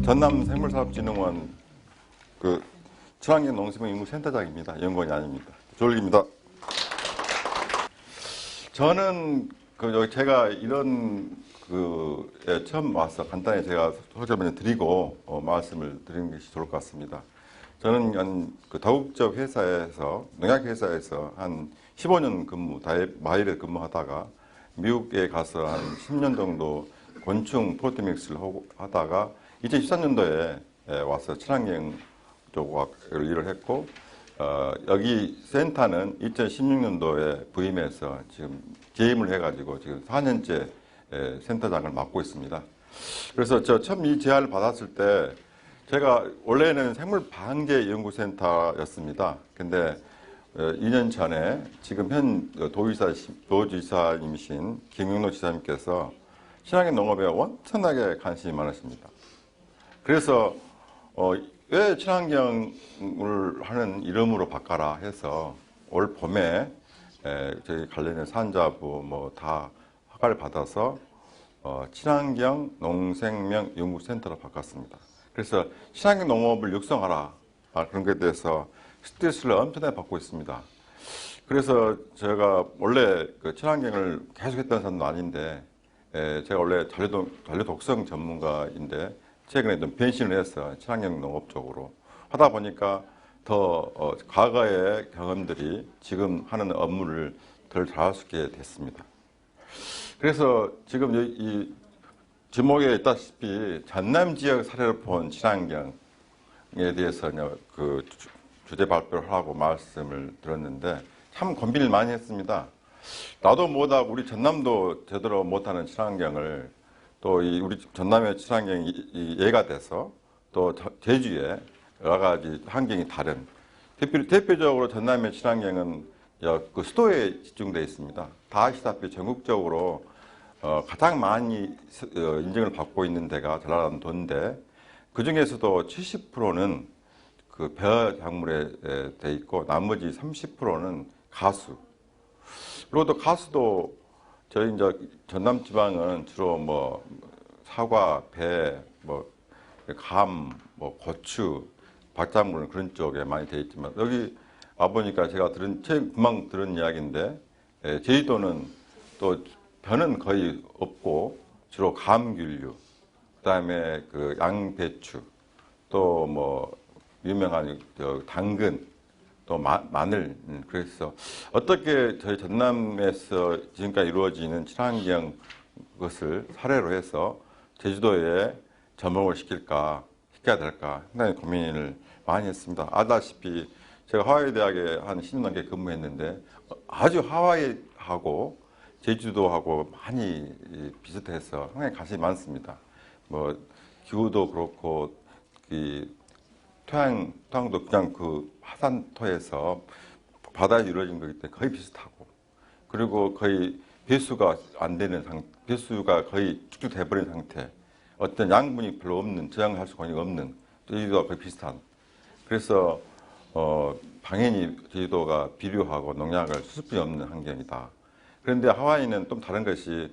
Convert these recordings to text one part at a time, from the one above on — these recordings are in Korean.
전남생물산업진흥원 친환경 농식품인구센터장입니다. 연구원이 아닙니다. 조일기입니다. 저는 제가 이런 처음 와서 간단히 제가 소개 먼저 드리고 말씀을 드리는 것이 좋을 것 같습니다. 저는 다국적 회사에서 농약회사에서 한 15년 마일에 근무하다가 미국에 가서 한 10년 정도 곤충 프로테믹스를 하다가 2013년도에 와서 친환경 쪽을 일을 했고 여기 센터는 2016년도에 부임해서 지금 재임을 해가지고 지금 4년째 센터장을 맡고 있습니다. 그래서 저 처음 이 제안을 받았을 때 제가 원래는 생물방제연구센터였습니다. 근데 2년 전에 지금 현 도지사님이신 김영로 지사님께서 친환경 농업에 엄청나게 관심이 많으십니다. 그래서 왜 친환경을 하는 이름으로 바꿔라 해서 올 봄에 저희 관련된 산자부 다 허가를 받아서 친환경 농생명 연구센터로 바꿨습니다. 그래서 친환경 농업을 육성하라 그런 것에 대해서 스트레스를 엄청나게 받고 있습니다. 그래서 제가 원래 친환경을 계속했던 사람도 아닌데 제가 원래 잔류 독성 전문가인데 최근에 좀 변신을 해서 친환경 농업 쪽으로 하다 보니까 더 과거의 경험들이 지금 하는 업무를 덜 잘할 수 있게 됐습니다. 그래서 지금 이 제목에 있다시피 전남 지역 사례를 본 친환경에 대해서 주제 발표를 하고 말씀을 들었는데 참 고민을 많이 했습니다. 나도 못하고 우리 전남도 제대로 못하는 친환경을 또 우리 전남의 친환경이 예가 돼서 또 제주에 여러 가지 환경이 다른 대표적으로 전남의 친환경은 수도에 집중되어 있습니다. 다 아시다시피 전국적으로 가장 많이 인증을 받고 있는 데가 전라남도인데 그 중에서도 70%는 벼작물에 돼 있고 나머지 30%는 가수. 그리고 또 가수도 저희 전남 지방은 주로 사과, 배, 감, 고추, 박작물 그런 쪽에 많이 돼 있지만 여기 와보니까 제가 금방 들은 이야기인데 제주도는 또 벼는 거의 없고 주로 감귤류, 그다음에 양배추, 또 유명한 당근, 또 마늘. 그래서 어떻게 저희 전남에서 지금까지 이루어지는 친환경 것을 사례로 해서 제주도에 접목을 시켜야 될까 상당히 고민을 많이 했습니다. 아다시피 제가 하와이 대학에 한 10년 넘게 근무했는데 아주 하와이하고 제주도하고 많이 비슷해서 상당히 관심이 많습니다. 기후도 그렇고 토양도 그냥 화산토에서 바다에 이루어진 거기 때문에 거의 비슷하고 그리고 거의 배수가 안 되는 배수가 거의 쭉쭉 돼버린 상태, 어떤 양분이 별로 없는, 저장할 수 없는 제주도가 거의 비슷한. 그래서 당연히 제주도가 비료하고 농약을 수습이 없는 환경이다. 그런데 하와이는 좀 다른 것이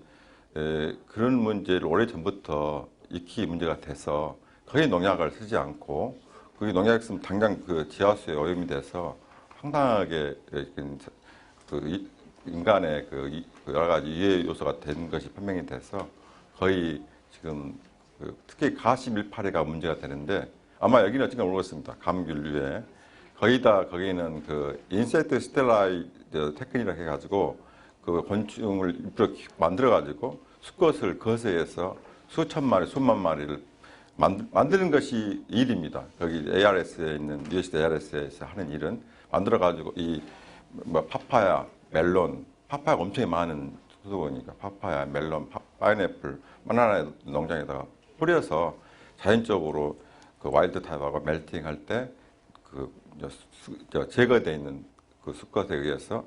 그런 문제를 오래전부터 익히 문제가 돼서 거의 농약을 쓰지 않고 거기 농약 쓰면 당장 지하수에 오염이 돼서 상당하게 인간의 여러 가지 유해 요소가 된 것이 판명이 돼서 거의 지금 특히 가시밀파리가 문제가 되는데 아마 여기는 어딘가 모르겠습니다. 감귤류에 거기는 인섹트 스텔라이드 테크닉이라고 해가지고 곤충을 만들어 가지고 수컷을 거세해서 수천 마리, 수만 마리를 만드는 것이 일입니다. 여기 ARS에 있는 USD ARS에서 하는 일은 만들어 가지고 파파야, 멜론, 파파야가 엄청 많은 수도원이니까 파파야, 멜론, 파인애플, 바나나 농장에다가 뿌려서 자연적으로 와일드 타입하고 멜팅할 때 제거되어 있는 수컷에 의해서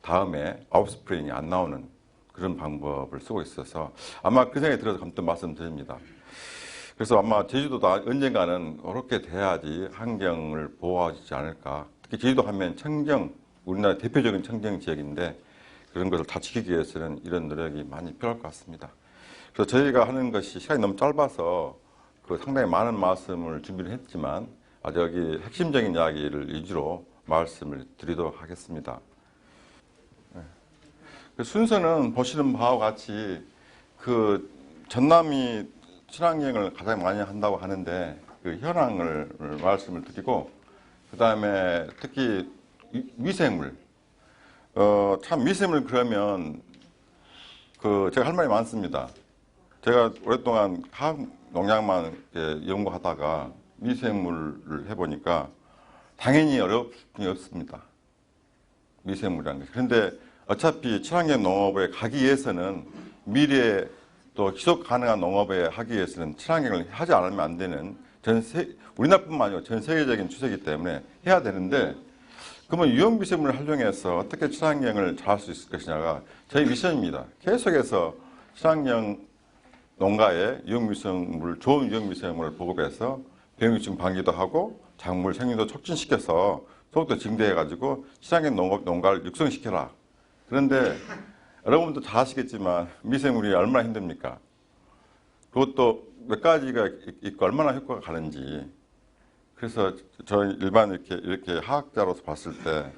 다음에 아웃스프링이 안 나오는 그런 방법을 쓰고 있어서 아마 그 생각이 들어서 또 말씀드립니다. 그래서 아마 제주도도 언젠가는 그렇게 돼야지 환경을 보호하지 않을까. 특히 제주도 하면 우리나라 대표적인 청정 지역인데 그런 것을 다 지키기 위해서는 이런 노력이 많이 필요할 것 같습니다. 그래서 저희가 하는 것이 시간이 너무 짧아서 그 상당히 많은 말씀을 준비를 했지만 아주 여기 핵심적인 이야기를 위주로 말씀을 드리도록 하겠습니다. 그 순서는 보시는 바와 같이 그 전남이 친환경을 가장 많이 한다고 하는데 그 현황을 말씀을 드리고 그 다음에 특히 미생물 참 미생물 그러면 그 제가 할 말이 많습니다. 제가 오랫동안 화학 농약만 연구하다가 미생물을 해보니까 당연히 어렵긴 없습니다. 미생물이라는 것이. 그런데 어차피 친환경 농업에 가기 위해서는 미래에 또 지속 가능한 농업에 하기 위해서는 친환경을 하지 않으면 안 되는 우리나라뿐만 아니고 전 세계적인 추세이기 때문에 해야 되는데 그러면 유용 미생물을 활용해서 어떻게 친환경을 잘할 수 있을 것이냐가 저희 미션입니다. 계속해서 친환경 농가에 좋은 유용 미생물을 보급해서 병해충 방지도 하고 작물 생육도 촉진시켜서 소득도 증대해가지고 친환경 농가를 육성시켜라. 그런데 여러분도 잘 아시겠지만 미생물이 얼마나 힘듭니까? 그것도 몇 가지가 있고 얼마나 효과가 가는지. 그래서 저 일반 이렇게 화학자로서 봤을 때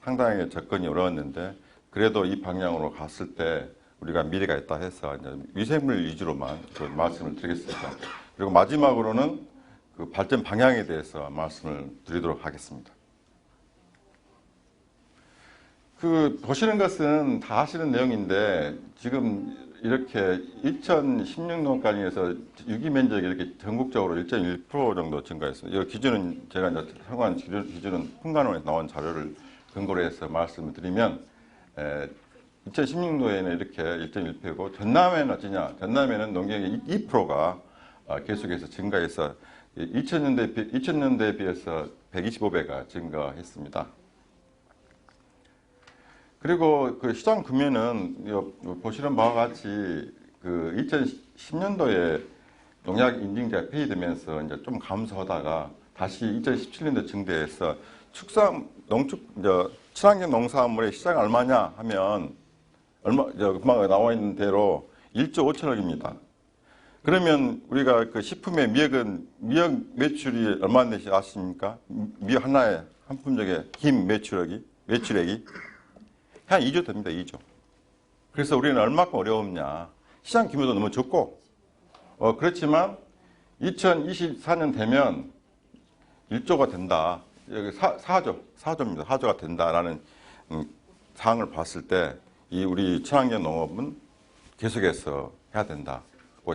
상당히 접근이 어려웠는데 그래도 이 방향으로 갔을 때 우리가 미래가 있다 해서 이제 미생물 위주로만 말씀을 드리겠습니다. 그리고 마지막으로는 그 발전 방향에 대해서 말씀을 드리도록 하겠습니다. 그 보시는 것은 다 아시는 내용인데 지금 이렇게 2016년까지 해서 유기 면적이 이렇게 전국적으로 1.1% 정도 증가했습니다. 이 기준은 제가 이제 상관 기준은 풍간원에서 나온 자료를 근거로 해서 말씀을 드리면 2016년에는 이렇게 1.1%고 전남에는 어찌냐? 전남에는 농경의 2%가 계속해서 증가해서 2000년대에 비해서 125배가 증가했습니다. 그리고 그 시장 구매는 보시는 바와 같이 그 2010년도에 농약 인증제가 폐지되면서 이제 좀 감소하다가 다시 2017년도 증대해서 친환경 농산물의 시장 얼마냐 하면 금방 나와 있는 대로 1조 5천억입니다. 그러면 우리가 그 식품의 미역 매출이 얼마 되시 아십니까? 미역 하나에 한 품목의 김 매출액이 한 2조 됩니다. 2조. 그래서 우리는 얼마큼 어려웠냐. 시장 규모도 너무 적고 그렇지만 2024년 되면 1조가 된다. 여기 4조입니다. 4조가 된다라는 사항을 봤을 때 이 우리 친환경 농업은 계속해서 해야 된다.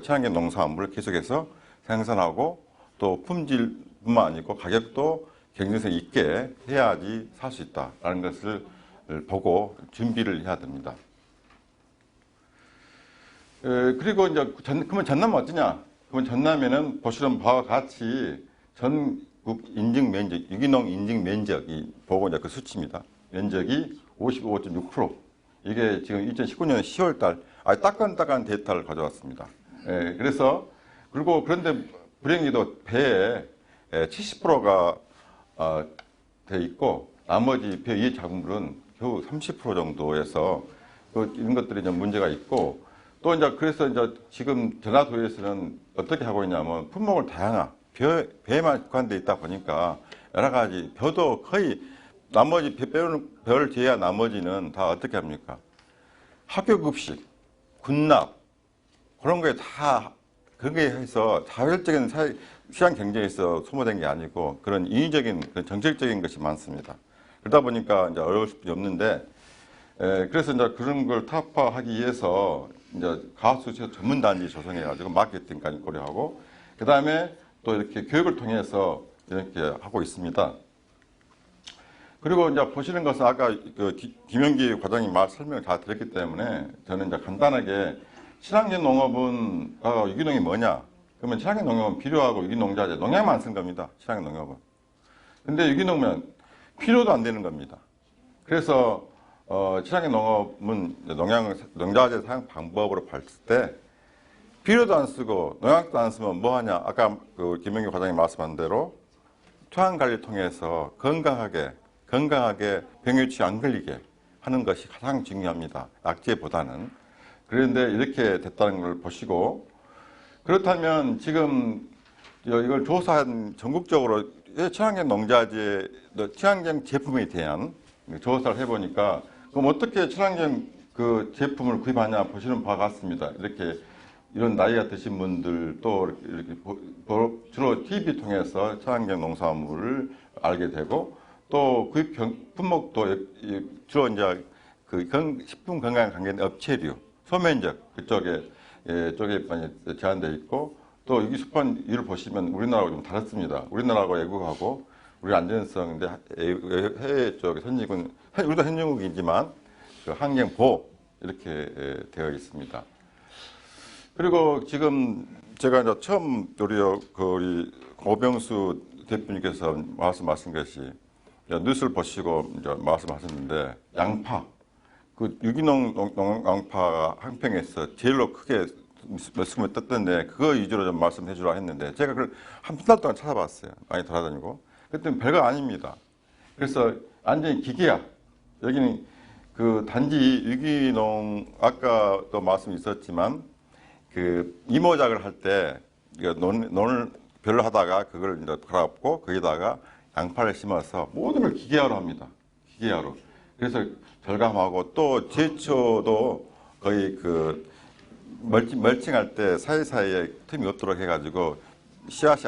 친환경 농산물을 계속해서 생산하고 또 품질뿐만 아니고 가격도 경쟁성 있게 해야지 살 수 있다라는 것을 보고 준비를 해야 됩니다. 그리고 이제 그러면 전남은 어떠냐? 그러면 전남에는 보시는 바와 같이 전국 인증 면적, 유기농 인증 면적이 보고 이제 그 수치입니다. 면적이 55.6%. 이게 지금 2019년 10월달 따끈따끈한 데이터를 가져왔습니다. 그런데 불행히도 배에 70%가 돼 있고 나머지 배 위의 작물은 겨우 30% 정도에서 이런 것들이 좀 문제가 있고 또 이제 그래서 이제 지금 전라도에서는 어떻게 하고 있냐면 품목을 다양한 배에만 국한되어 있다 보니까 여러 가지 벼도 거의 나머지 벼를 제외한 나머지는 다 어떻게 합니까? 학교 급식, 군납 그런 거에 다 그게 해서 자율적인 시장 경쟁에서 소모된 게 아니고 그런 인위적인 정책적인 것이 많습니다. 그러다 보니까 이제 어려울 수밖에 없는데 그래서 이제 그런 걸 타파하기 위해서 이제 가수 전문 단지 조성해가지고 마케팅까지 고려하고 그 다음에 또 이렇게 교육을 통해서 이렇게 하고 있습니다. 그리고 이제 보시는 것은 아까 그 김영기 과장님 설명을 다 드렸기 때문에 저는 이제 간단하게 친환경 농업은 유기농이 뭐냐? 그러면 친환경 농업은 필요하고 유기농자재 농약만 쓴 겁니다. 친환경 농업은. 근데 유기농은 필요도 안 되는 겁니다. 그래서 친환경 농업은 농자재 사용 방법으로 봤을 때 비료도 안 쓰고 농약도 안 쓰면 뭐 하냐? 아까 그 김영기 과장님 말씀한 대로 토양 관리 통해서 건강하게 병해충 안 걸리게 하는 것이 가장 중요합니다. 약재보다는. 그런데 이렇게 됐다는 걸 보시고 그렇다면 지금 이걸 조사한 전국적으로 친환경 농자재, 친환경 제품에 대한 조사를 해보니까 그럼 어떻게 친환경 그 제품을 구입하냐 보시는 바와 같습니다. 이렇게 이런 나이가 드신 분들 또 이렇게 주로 TV 통해서 친환경 농산물을 알게 되고 또 구입 품목도 주로 이제 그 식품 건강에 관계된 업체류, 소면적 그쪽에 쪽에 많이 제한되어 있고 또 여기 수판율을 보시면 우리나라하고 좀 다릅니다. 우리나라하고 외국하고 우리 안전성인데 해외 쪽에 선진국 우리도 선진국이지만 그 환경 보호 이렇게 되어 있습니다. 그리고 지금 제가 이제 처음 우리 오병수 대표님께서 말씀하신 것이 뉴스를 보시고 이제 말씀하셨는데 양파 그 유기농 양파가 한평에서 제일로 크게 몇십만 떴던데 그거 위주로 좀 말씀해 주라 했는데 제가 그걸 한 달 동안 찾아봤어요. 많이 돌아다니고 그랬더니 별거 아닙니다. 그래서 완전히 기계야. 여기는 그 단지 유기농 아까도 말씀이 있었지만 그 이모작을 할 때 논을 별로 하다가 그걸 이제 갈아엎고 거기다가 양파를 심어서 모든 걸 기계화로 합니다. 기계화로. 그래서 절감하고 또 제초도 거의 그 멀칭할 때 사이사이에 틈이 없도록 해가지고 씨앗이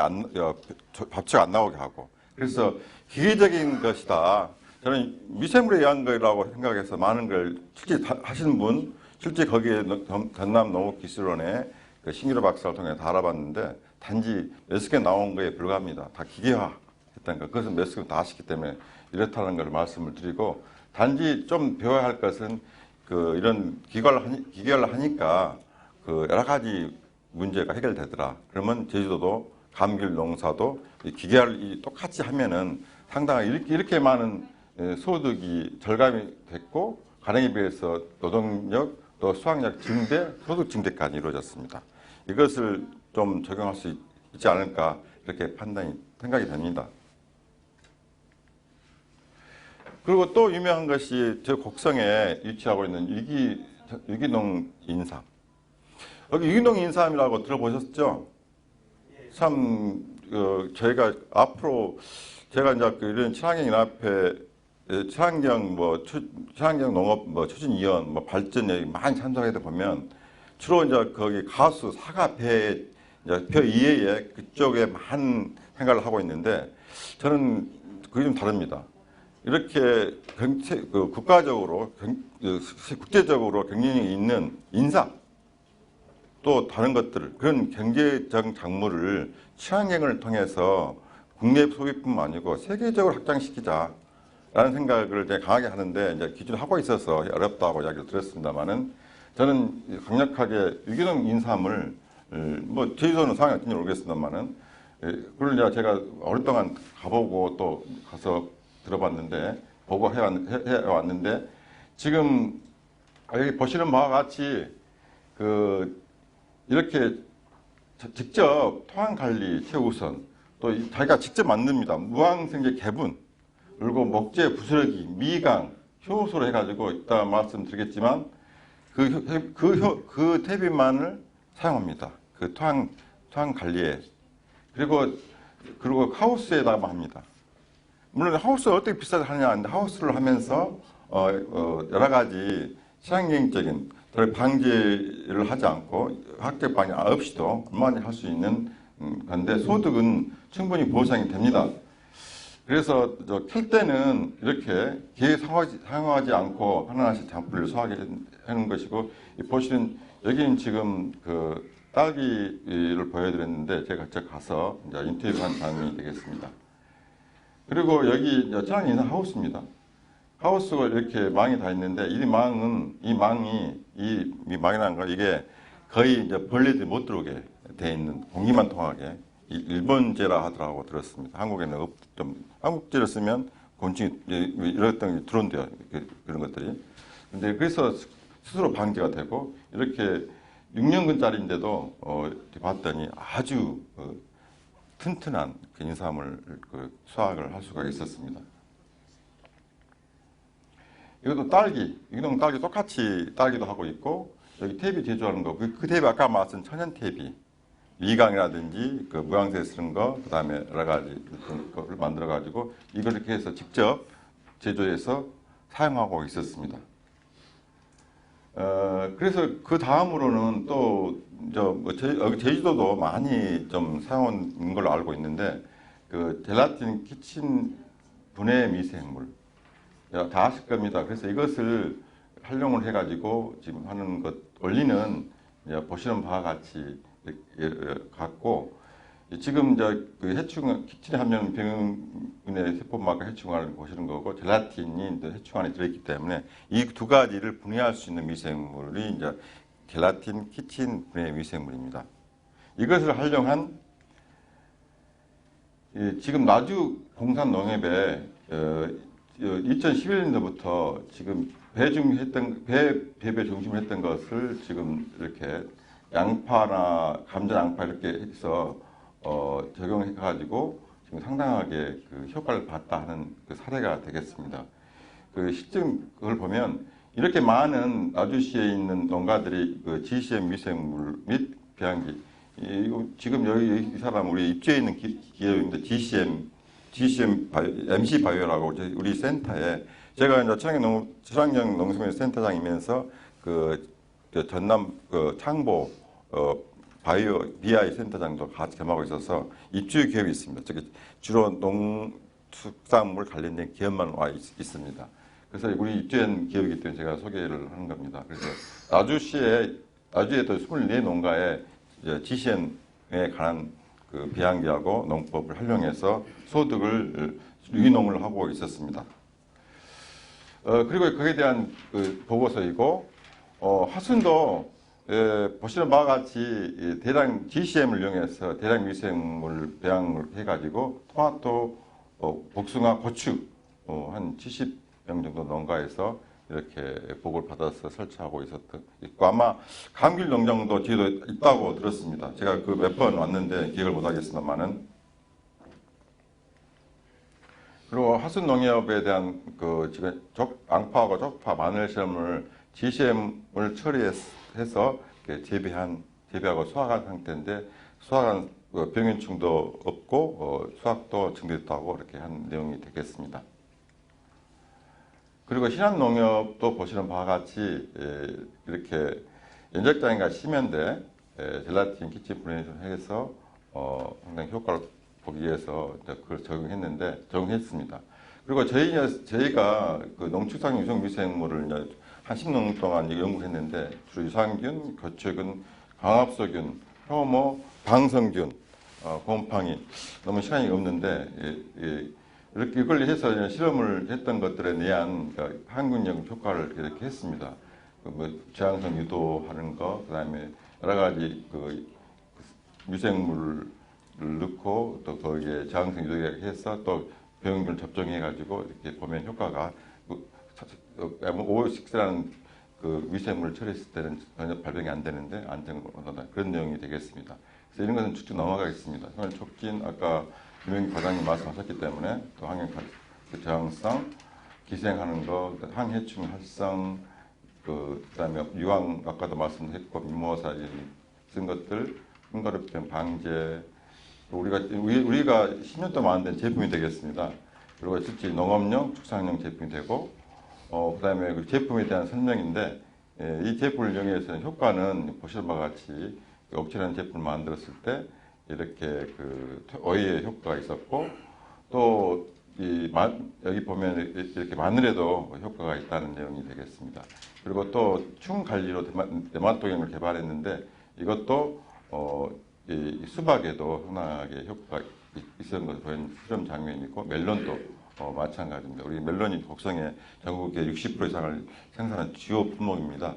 밥치가 안 나오게 하고 그래서 기계적인 것이다. 저는 미생물에 의한 거라고 생각해서 많은 걸 실제 하시는 분, 실제 거기에 전남 농업기술원의 그 신기루 박사를 통해 다 알아봤는데 단지 몇십 개 나온 거에 불과합니다. 다 기계화 했던 거. 그것은 몇십 개 다 하시기 때문에 이렇다는 걸 말씀을 드리고 단지 좀 배워야 할 것은 그 이런 기계화를 하니까 그 여러 가지 문제가 해결되더라. 그러면 제주도도 감귤 농사도 기계화를 똑같이 하면은 상당히 이렇게 많은 소득이 절감이 됐고 가령에 비해서 노동력 또 수확량 증대, 소득 증대까지 이루어졌습니다. 이것을 좀 적용할 수 있지 않을까 이렇게 생각이 됩니다. 그리고 또 유명한 것이 저 곡성에 위치하고 있는 유기농 인삼. 여기 유기농 인삼이라고 들어보셨죠? 참 저희가 앞으로 제가 이제 이런 친환경 연합회 친환경 농업 추진위원 발전에 많이 참석하다 보면 주로 이제 거기 가수 사과 배 이외에 그쪽에 많은 생각을 하고 있는데 저는 그게 좀 다릅니다. 이렇게 국가적으로 국제적으로 경쟁력이 있는 인삼 또 다른 것들 그런 경제적 작물을 친환경을 통해서 국내 소비뿐만 아니고 세계적으로 확장시키자. 라는 생각을 이제 강하게 하는데 이제 기준을 하고 있어서 어렵다고 이야기를 드렸습니다만은 저는 강력하게 유기농 인삼을 제주도는 상황이 어떤지 모르겠습니다만은 그걸 이제 제가 오랫동안 가보고 또 가서 들어봤는데 보고 해왔는데 지금 여기 보시는 바와 같이 이렇게 직접 토양 관리 최우선 또 자기가 직접 만듭니다. 무항생제 개분 그리고 목재 부스러기, 미강, 효소로 해가지고 이따 말씀드리겠지만 그 퇴비만을 사용합니다. 그 토양 관리에 그리고 하우스에다가 합니다. 물론 하우스가 어떻게 비싸게 하느냐 하는데 하우스를 하면서 여러 가지 친환경적인 방제를 하지 않고 학교 방해 없이도 얼마나 할 수 있는 건데 소득은 충분히 보상이 됩니다. 그래서 캘 때는 이렇게 기계 사용하지 않고 하나씩 잔뿌리를 소화하는 것이고 보시는 여기는 지금 그 딸기를 보여드렸는데 제가 직접 가서 이제 인터뷰한 장면이 되겠습니다. 그리고 여기 친환경 인삼 하우스입니다. 하우스가 이렇게 망이 다 있는데 이 망이라는 거 이게 거의 이제 벌레들이 못 들어오게 돼 있는 공기만 통하게 일본제라 하더라고 들었습니다. 한국에는 한국제를 쓰면 곤충이 이랬던 들어온대요. 그런 것들이. 근데 그래서 스스로 방지가 되고 이렇게 6년근짜리인데도 봤더니 아주 튼튼한 인삼을 수확을 할 수가 있었습니다. 이것도 유기농 딸기 똑같이 딸기도 하고 있고 여기 퇴비 제조하는 거, 그 퇴비 아까 말씀 천연 퇴비. 이강이라든지 그 모양새 쓰는 거, 그 다음에 여러 가지 그런 거를 만들어 가지고 이걸 이렇게 해서 직접 제조해서 사용하고 있었습니다. 그래서 그 다음으로는 또 제주도도 많이 좀 사용하는 걸로 알고 있는데 그 젤라틴 키친 분해 미생물 다 아실 겁니다. 그래서 이것을 활용을 해가지고 지금 하는 것 원리는 보시는 바와 같이 같고 지금 그 해충 키친에 함유하는 병균의 세포막과 해충을 보시는 거고 젤라틴이 해충 안에 들어있기 때문에 이 두 가지를 분해할 수 있는 미생물이 이제 젤라틴 키친 분해 미생물입니다. 이것을 활용한 지금 나주 공산농협에 2011년도부터 지금 배배 중심을 했던 것을 지금 이렇게 양파나 감자, 양파 이렇게 해서 적용해가지고 지금 상당하게 그 효과를 봤다 하는 그 사례가 되겠습니다. 그 실증 그걸 보면 이렇게 많은 나주시에 있는 농가들이 그 GCM 미생물 및 배양기 지금 여기 이 사람 우리 입주해 있는 기업인데 GCM MC 바이오라고 우리 센터에 제가 이제 친환경 농수민 센터장이면서 그 전남 그 창보 바이오 BI 센터장도 같이 겸하고 있어서 입주 기업이 있습니다. 저기 주로 농축산물 관련된 기업만 와 있습니다. 그래서 우리 입주한 기업이기 때문에 제가 소개를 하는 겁니다. 그래서 나주에도 24농가에 GCM에 관한 그 비양기하고 농법을 활용해서 소득을 유기농을 하고 있었습니다. 그리고 거기에 대한 그 보고서이고 화순도 보시는 바와 같이 대량 GCM을 이용해서 대량 미생물 배양을 해가지고 토마토, 복숭아, 고추 한 70명 정도 농가에서 이렇게 보고를 받아서 설치하고 있고 아마 감귤 농장도 뒤에도 있다고 들었습니다. 제가 그 몇 번 왔는데 기억을 못 하겠습니다만은. 그리고 화순농협에 대한 그 지금 양파하고 쪽파, 마늘 시험을 GCM을 처리해서 재배하고 수확한 상태인데 수확한 병균충도 없고 수확도 증대됐다고 이렇게 한 내용이 되겠습니다. 그리고 신한농협도 보시는 바와 같이 이렇게 연적장애가 심한데 젤라틴 키친 분해를 해서 상당히 효과를 보기 위해서 그걸 적용했습니다. 그리고 저희가 그 농축산 유성 미생물을 이제 한 10년 동안 연구했는데 주로 유산균, 거초균, 광합소균, 효모, 방성균, 곰팡이 너무 시간이 없는데 이렇게 이걸 해서 실험을 했던 것들에 대한 항균력 효과를 이렇게 했습니다. 뭐 저항성 유도하는 거, 그다음에 여러 가지 그 미생물을 넣고 또 거기에 저항성 유도를 해서 또 병균을 접종해가지고 이렇게 보면 효과가 O6라는 그 미생물을 처리했을 때는 전혀 발병이 안 되는데 안정하다 그런 내용이 되겠습니다. 그래서 이런 것은 쭉쭉 넘어가겠습니다. 생활 촉진 아까 유명희 과장님 말씀하셨기 때문에 또 항염 저항성, 기생하는 거, 항해충 활성, 그다음에 유황 아까도 말씀했고 미모사 쓴 것들, 흉가루병 방제, 우리가 10년 동안 만든 제품이 되겠습니다. 그리고 실제 농업용, 축산용 제품이 되고, 그다음에 그 제품에 대한 설명인데 이 제품을 이용해서 효과는 보시는 바와 같이 옥치라는 제품을 만들었을 때 이렇게 그 어이의 효과가 있었고 또 여기 보면 이렇게 마늘에도 효과가 있다는 내용이 되겠습니다. 그리고 또 충 관리로 네마토겐을 개발했는데 이것도 이 수박에도 상당하게 효과가 있었는 것을 보인 실험 장면이 있고 멜론도 마찬가지입니다. 우리 멜론이 곡성에 전국의 60% 이상을 생산하는 주요 품목입니다.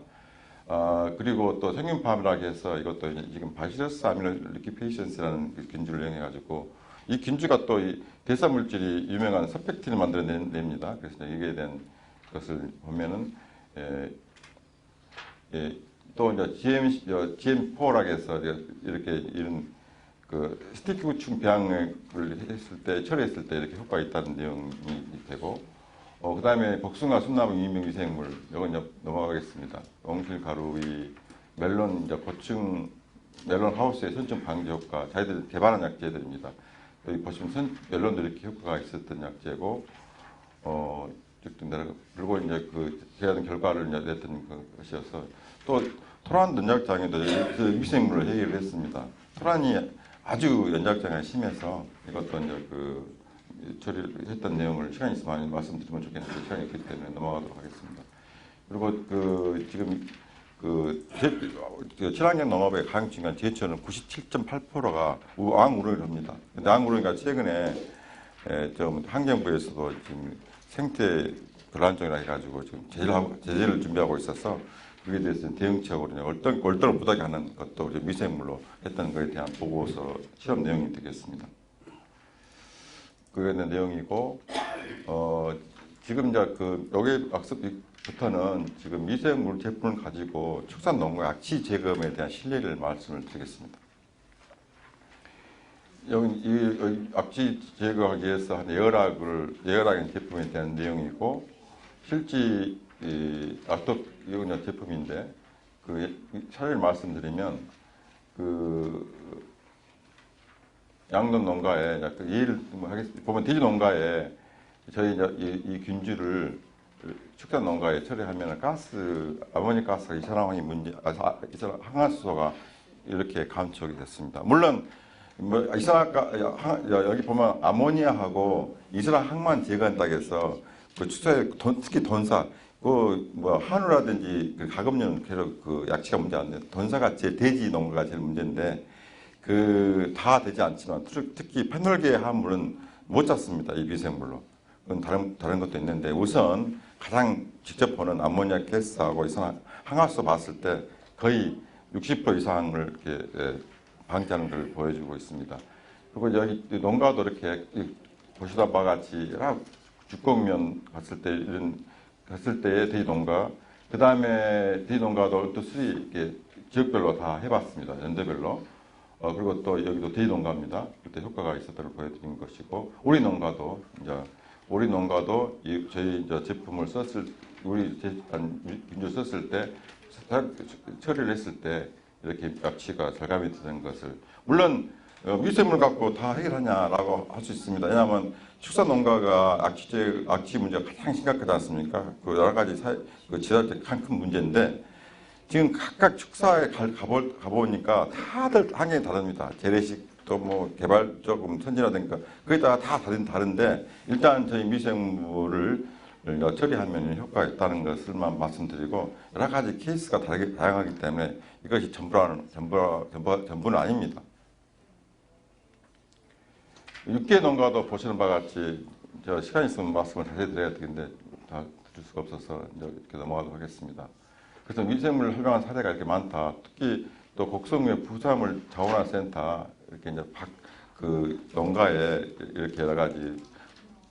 그리고 또 생균팜이라고 해서 이것도 지금 바시러스 아미노 리키페이션스라는 균주를 이용해가지고 이 균주가 또 이 대사 물질이 유명한 서펙틴을 만들어냅니다. 그래서 이게 대한 것을 보면은 또 이제 GM4라고 해서 이렇게 이런 그 스티키 구충 배양을 했을 때 처리했을 때 이렇게 효과가 있다는 내용이 되고 그다음에 복숭아, 순나무, 유기농 미생물 이건 넘어가겠습니다. 옹실 가루위, 멜론 이제 고충 멜론 하우스의 선충 방지 효과, 자기들 개발한 약재들입니다. 여기 보시면 멜론도 이렇게 효과가 있었던 약재고, 그리고 이제 그 제한 결과를 이제 냈던 것이어서 또 토란 연작장애도 미생물을 해결을 했습니다. 토란이 아주 연작장애가 심해서 이것도 이제 그 처리를 했던 내용을 시간이 있으면 많이 말씀드리면 좋겠는데 시간이 없기 때문에 넘어가도록 하겠습니다. 그리고 그 지금 그 친환경 농업의 가장 중요한 제초는 97.8%가 왕우렁이랍니다. 근데 왕우렁이가 최근에 좀 환경부에서도 지금 생태 불안정이라 해가지고 지금 제재를 준비하고 있어서 그에 대해서 대응책으로 월등을 못하게 하는 것도 우리 미생물로 했던 것에 대한 보고서 실험 내용이 되겠습니다. 그게 있는 내용이고 지금 이제 그 여기 악습부터는 지금 미생물 제품을 가지고 축산농가 악취 제거에 대한 실례를 말씀을 드리겠습니다. 여기 이 악취 제거하기 위해서 한 예열하는 제품에 대한 내용이고 실제 악독 이온 제품인데 그 차례를 말씀드리면 그 양돈 농가에 예를 보면 돼지 농가에 저희 이제 이 균주를 축산 농가에 처리하면 아모니 가스가 항화수소가 이렇게 감축이 됐습니다. 물론 뭐 여기 보면 아모니아하고 이산화황만 제거한다고 해서 그 축사에 특히 돈사 한우라든지 그 가금류는 계속 그 약치가 문제 안 돼요. 돈사가 돼지 농가가 제일 문제인데 그 다 되지 않지만 특히 페놀계 화물은 못 잡습니다. 이 미생물로. 그건 다른 것도 있는데 우선 가장 직접 보는 암모니아 가스하고 항화수 봤을 때 거의 60% 이상을 이렇게 방지하는 걸 보여주고 있습니다. 그리고 여기 농가도 이렇게 보시다 바와 같이 죽곡면 갔을 때의 돼지 농가, 그 다음에 돼지 농가도 또 이렇게 지역별로 다 해봤습니다. 연도별로. 그리고 또 여기도 돼지 농가입니다. 그때 효과가 있었다고 보여드린 것이고, 우리 농가도 저희 이제 제품을 우리 균주 썼을 때, 처리를 했을 때 이렇게 악취가 절감이 되는 것을, 물론 미생물 갖고 다 해결하냐라고 할 수 있습니다. 왜냐하면 축산농가가 악취 문제가 가장 심각하지 않습니까? 그 여러 가지 지자체 큰 문제인데 지금 각각 축사에 가보니까 다들 환경이 다릅니다. 재래식도 뭐 개발 조금 선진화되니까 거기다가 다 다른데 일단 저희 미생물을 처리하면 효과가 있다는 것을만 말씀드리고 여러 가지 케이스가 다양하기 때문에 이것이 전부는 아닙니다. 육계 농가도 보시는 바와 같이 시간이 있으면 말씀을 다시 드려야 되는데 다 드릴 수가 없어서 이렇게 넘어가도록 하겠습니다. 그래서 미생물을 활용한 사례가 이렇게 많다. 특히 또 곡성의 부산물 자원화센터 이렇게 이제 그 농가에 이렇게 여러 가지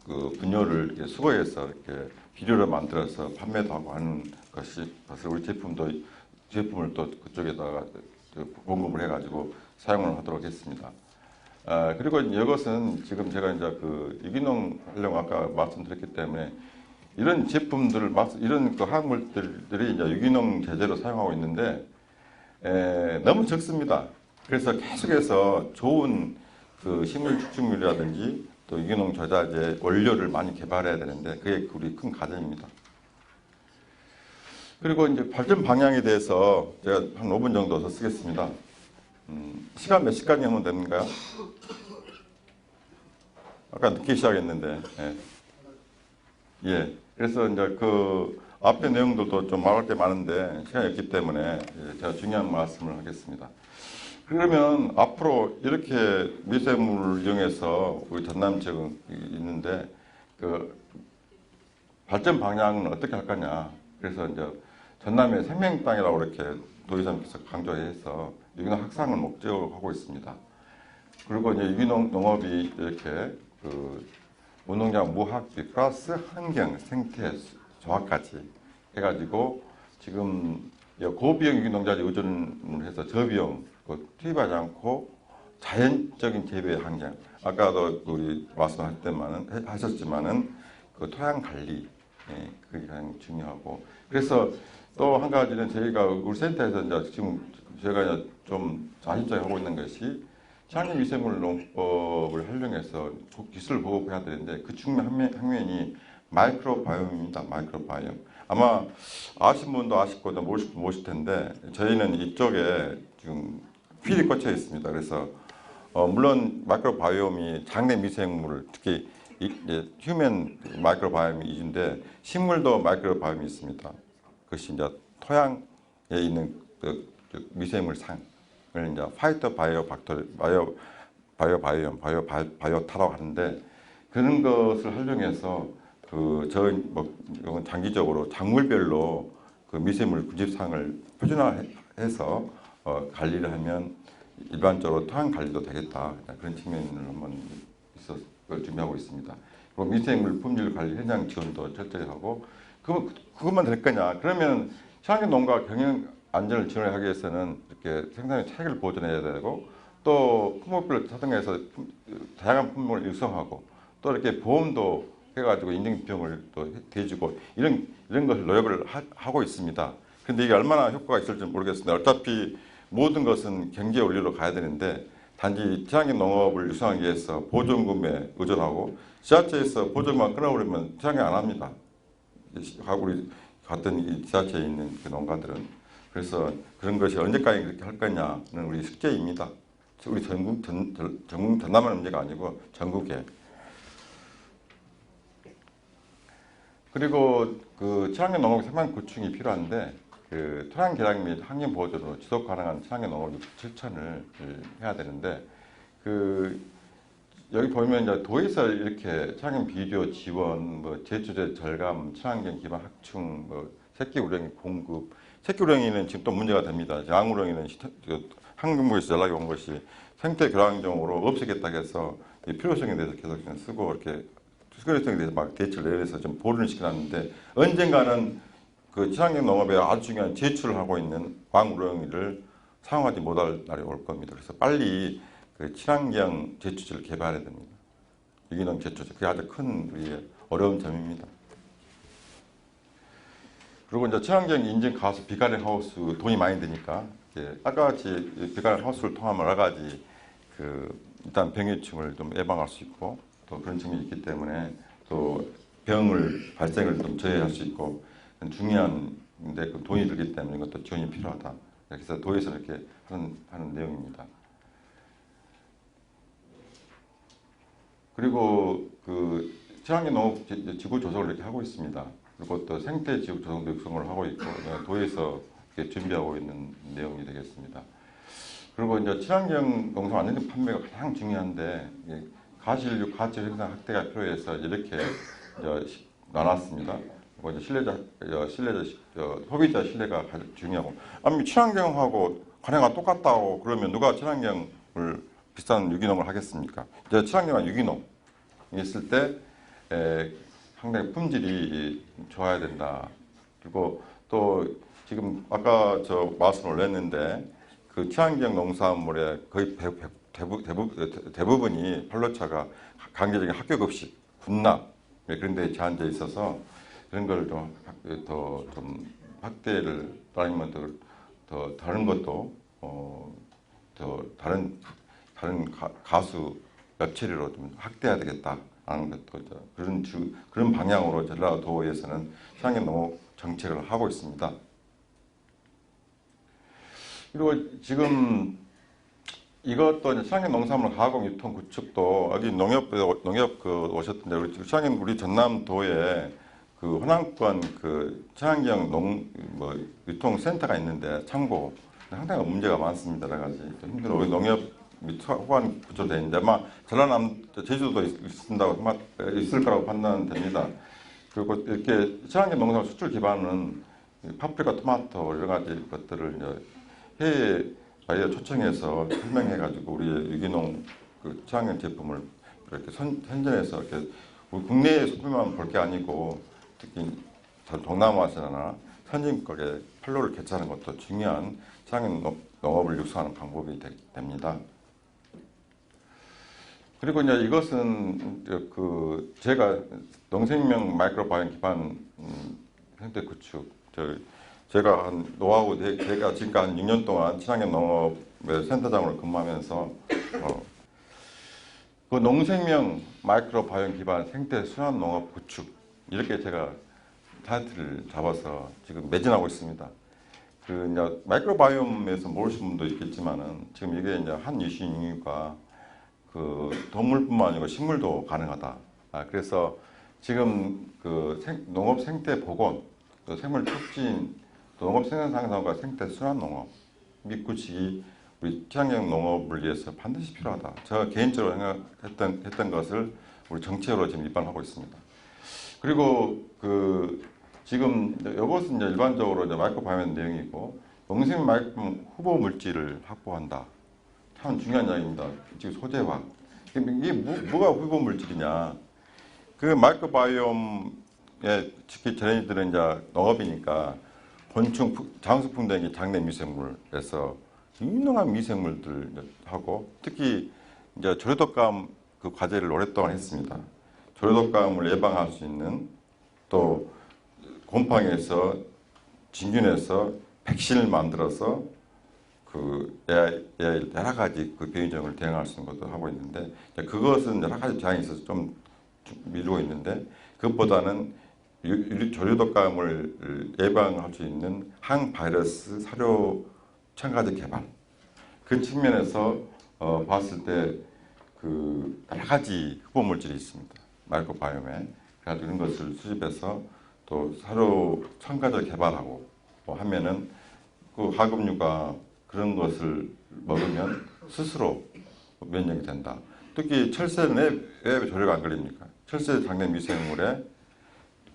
그 분뇨를 이렇게 수거해서 이렇게 비료를 만들어서 판매도 하고 하는 것을 우리 제품을 또 그쪽에다가 공급을 해가지고 사용을 하도록 했습니다. 그리고 이것은 지금 제가 이제 그 유기농 하려고 아까 말씀드렸기 때문에 이런 제품들을 이런 그 화학물들이 이제 유기농 제재로 사용하고 있는데 너무 적습니다. 그래서 계속해서 좋은 그 식물 추출물이라든지 또 유기농 저자재 원료를 많이 개발해야 되는데 그게 우리 큰 과제입니다. 그리고 이제 발전 방향에 대해서 제가 한 5분 정도 더 쓰겠습니다. 시간 몇 시까지 하면 되는가요? 아까 늦게 시작했는데. 예. 그래서 이제 그 앞에 내용들도 좀 말할 게 많은데 시간이 없기 때문에 제가 중요한 말씀을 하겠습니다. 그러면 앞으로 이렇게 미생물을 이용해서 우리 전남 지역은 있는데 그 발전 방향은 어떻게 할 거냐. 그래서 이제 전남의 생명 땅이라고 이렇게 도의사님께서 강조해서 유기농 확산을 목적으로 하고 있습니다. 그리고 이제 유기농 농업이 이렇게 그 무농약 무학비 플러스 환경 생태 조화까지 해가지고 지금 고비용 유기농자재 의존을 해서 저비용 투입하지 않고 자연적인 재배 환경, 아까도 우리 말씀하셨지만은 그 토양 관리 그게 가장 중요하고, 그래서 또 한 가지는 저희가 우리 센터에서 이제 지금 저희가 이제 좀 자신적으로 하고 있는 것이 친환경 미생물 농법을 활용해서 기술을 보급해야 되는데 그 중에 한 면이 마이크로바이옴입니다. 마이크로바이옴. 아마 아신 분도 아실 거다 모르실 분 모르실 텐데 저희는 이쪽에 지금 필이 꽂혀 있습니다. 그래서 물론 마이크로바이옴이 장내 미생물 특히 이제 휴먼 마이크로바이옴이 이준데 식물도 마이크로바이옴이 있습니다. 그것이 이제 토양에 있는 그 미생물 상을 이제 파이터 바이오타라고 하는데 그런 것을 활용해서 이건 장기적으로 작물별로 그 미생물 구집상을 표준화해서 관리를 하면 일반적으로 토양 관리도 되겠다 그런 측면을 한번 그걸 준비하고 있습니다. 그리고 미생물 품질 관리 현장 지원도 철저히 하고 그것만 될 거냐? 그러면 친환경 농가 경영 안전을 지원하기 위해서는 이렇게 생산의 체계를 보존해야 되고 또 품목별로 차등해서 다양한 품목을 육성하고 또 이렇게 보험도 해가지고 인증 비용을 또 대주고 이런 것을 노력을 하고 있습니다. 그런데 이게 얼마나 효과가 있을지 모르겠습니다. 어차피 모든 것은 경제 원리로 가야 되는데 단지 친환경 농업을 육성하기 위해서 보조금에 의존하고 지자체에서 보조금만 끊어버리면 친환경 안 합니다. 우리 같은 이 지자체에 있는 그 농가들은 그래서 그런 것이 언제까지 그렇게 할 거냐는 우리 숙제입니다. 우리 전국 전남한 문제가 아니고 전국에. 그리고 그 친환경 농업 생산 구축이 필요한데 그 토양 개량 및 환경 보존으로 지속 가능한 친환경 농업 실천을 해야 되는데 그 여기 보면 이제 도에서 이렇게 친환경 비료 지원, 뭐 제초제 절감, 친환경 기반 확충, 뭐 새끼 우렁이 공급, 새끼 우렁이는 지금 또 문제가 됩니다. 양 우렁이는 환경부에서 연락이 온 것이 생태 교란종으로 없애겠다고 해서 필요성에 대해서 계속 쓰고 이렇게 필요성에 대해서 막 대책을 내려서 좀 보류를 시켜놨는데 언젠가는 그 친환경 농업에 아주 중요한 제출을 하고 있는 왕 우렁이를 사용하지 못할 날이 올 겁니다. 그래서 빨리 그 친환경 제초제를 개발해야 됩니다. 유기농 제초제. 그게 아주 큰 우리의 어려운 점입니다. 그리고 이제 친환경 인증 가수 비가랭 하우스 돈이 많이 드니까 아까 같이 비가랭 하우스를 통하면 여러 가지 일단 병해충을 좀 예방할 수 있고 또 그런 측면이 있기 때문에 또 발생을 좀 저해할 수 있고 중요한데 그 돈이 들기 때문에 이것도 지원이 필요하다. 그래서 도에서 이렇게 하는 내용입니다. 그리고 그 친환경 농업 지구 조성을 이렇게 하고 있습니다. 그리고 또 생태 지구 조성도 육성을 하고 있고 도에서 이렇게 준비하고 있는 내용이 되겠습니다. 그리고 이제 친환경 농산 완전히 판매가 가장 중요한데 가실육 가치 생산 확대가 필요해서 이렇게 나눴습니다. 그리고 이제 소비자 신뢰가 가장 중요하고 아니 친환경하고 관해가 똑같다고 그러면 누가 친환경을 비싼 유기농을 하겠습니까? 이제 친환경한 유기농 있을 때 상당히 품질이 좋아야 된다. 그리고 또 지금 아까 말씀을 올렸는데 그 친환경 농산물의 거의 대부분이 판로차가 강제적인 학교 급식, 군납 그런 데 제한되어 있어서 그런 걸 좀 확대를 아니면 더 다른 것도 더 다른 가수 엽체리로 좀 확대해야 되겠다라는 것도 그런 방향으로 전라도에서는 친환경 농업 정책을 하고 있습니다. 그리고 지금 이것도 친환경 농산물 가공 유통 구축도 여기 농협 오셨던데 우리 전남도에 그 호남권 그 친환경 유통 센터가 있는데 창고 상당히 문제가 많습니다. 여러 가지 힘들어. 농협 호관 구조되어 있는데 아마 전라남 제주도도 있을 거라고 판단됩니다. 그리고 이렇게 친환경 농산 수출 기반은 파프리카, 토마토 여러 가지 것들을 이제 해외 바이어 초청해서 설명해가지고 우리의 유기농 그 친환경 제품을 이렇게 선전해서 이렇게 우리 국내에 소비만 볼 게 아니고 특히 동남아시아나 선진국에 판로를 개최하는 것도 중요한 친환경 농업을 육성하는 방법이 됩니다. 그리고 이제 이것은 제가 농생명 마이크로바이옴 기반 생태 구축 제가 한 노하우 제가 지금까지 한 6년 동안 친환경 농업의 센터장으로 근무하면서 그 농생명 마이크로바이옴 기반 생태 순환 농업 구축 이렇게 제가 타이틀을 잡아서 지금 매진하고 있습니다. 그 이제 마이크로바이옴에서 모르시는 분도 있겠지만은 지금 이게 이제 한 이슈가 그 동물뿐만 아니고 식물도 가능하다. 그래서 지금 그 농업 생태 복원, 그 생물 촉진, 농업 생산 상산과 생태 순환 농업 및 구축이 우리 친환경 농업을 위해서 반드시 필요하다. 제가 개인적으로 생각했던 것을 우리 정책으로 지금 입안하고 있습니다. 그리고 그 지금 이것은 이제 일반적으로 이제 마이크로바이옴 내용이고 농생 마이크로바이옴 후보 물질을 확보한다. 참 중요한 이야기입니다. 지금 소재화. 이게 뭐가 후보 물질이냐? 그 마이크로바이옴에 특히 저희들은 이제 농업이니까 곤충, 장수풍뎅이, 장내 미생물에서 유능한 미생물들 하고 특히 이제 조류독감 그 과제를 오랫동안 했습니다. 조류독감을 예방할 수 있는 또 곰팡이에서 진균에서 백신을 만들어서 그 여러 가지 그 변이종을 대응할 수 있는 것도 하고 있는데 그것은 여러 가지 제한이 있어서 좀 미루고 있는데 그것보다는 조류독감을 예방할 수 있는 항바이러스 사료 첨가제 개발 그 측면에서 봤을 때 그 여러 가지 후보 물질이 있습니다. 마이크로바이옴에 그래서 이런 것을 수집해서 또 사료 첨가제 개발하고 하면은 그 가금류가 그런 것을 먹으면 스스로 면역이 된다. 특히 철새는 왜 조류가 안 걸립니까? 철새 장내 미생물에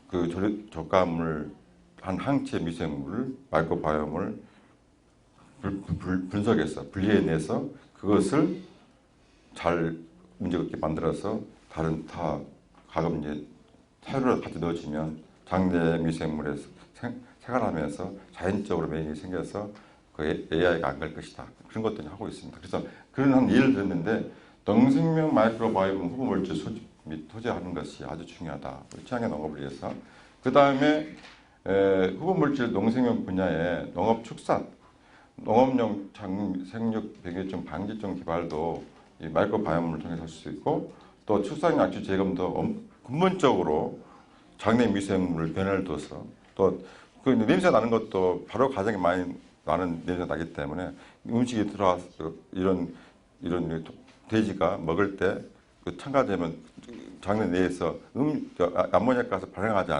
그 족감을 한 항체 미생물을 마이크로바이옴을 분석해서 분리해내서 그것을 잘 문제없게 만들어서 다른 가금류에 사료를 같이 넣어주면 장내 미생물에 생활하면서 자연적으로免疫이 생겨서 그 AI가 안 갈 것이다. 그런 것들을 하고 있습니다. 그래서 그런 한 예를 들었는데 농생명 마이크로바이옴 후보 물질 수집 및 토제하는 것이 아주 중요하다. 친환경 농업을 위해서. 그 다음에 후보 물질 농생명 분야에 농업 축산, 농업용 생육 백일종 방지종 개발도 이 마이크로바이옴을 통해서 할 수 있고 또 축산 약주 제거도 근본적으로 장내 미생물 변화를 둬서 또 그 냄새 나는 것도 바로 가장 많이 나는 냄새 나기 때문에 음식이 들어와서 이런 돼지가 먹을 때 그 첨가되면 장내 내에서 암모니아 가스 발생하지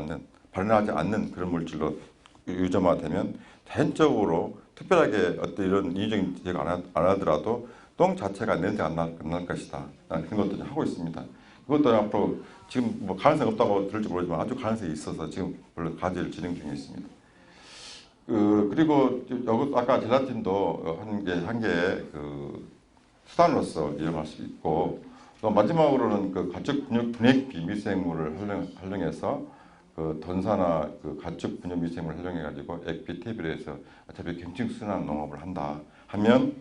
않는 그런 물질로 유점화되면 자연적으로 특별하게 어떤 이런 인위적인 제거 안 하더라도 똥 자체가 냄새가 안 날 것이다. 그런 것들을 하고 있습니다. 그것도 앞으로 지금 뭐 가능성이 없다고 들을지 모르지만 아주 가능성이 있어서 지금 물론 과제를 진행 중에 있습니다. 그리고 여기 아까 젤라틴도 한 개 그 수단으로서 이용할 수 있고 또 마지막으로는 그 가축 분해기 미생물을 활용해서 그 돈사나 그 가축 분해 미생물을 활용해 가지고 액비테이블에 해서 어차피 경증순환 농업을 한다 하면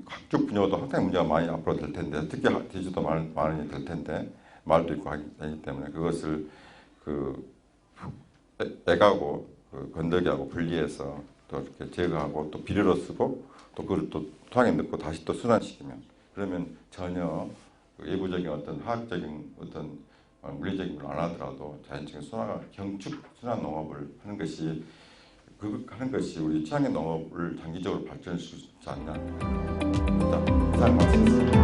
각종 분야도 항상 문제가 많이 앞으로 될 텐데 특히 돼지도 많이 될 텐데 말도 있고 하기 때문에 그것을 애가고 건더기하고 분리해서 또 이렇게 제거하고 또 비료로 쓰고 또 그걸 또 토양에 넣고 다시 또 순환시키면 그러면 전혀 외부적인 어떤 화학적인 어떤 물리적인 걸 안 하더라도 자연적인 경축 순환 농업을 하는 것이 우리 친환경 농업을 장기적으로 발전할 수 있지 않나. 이상 말씀드립니다.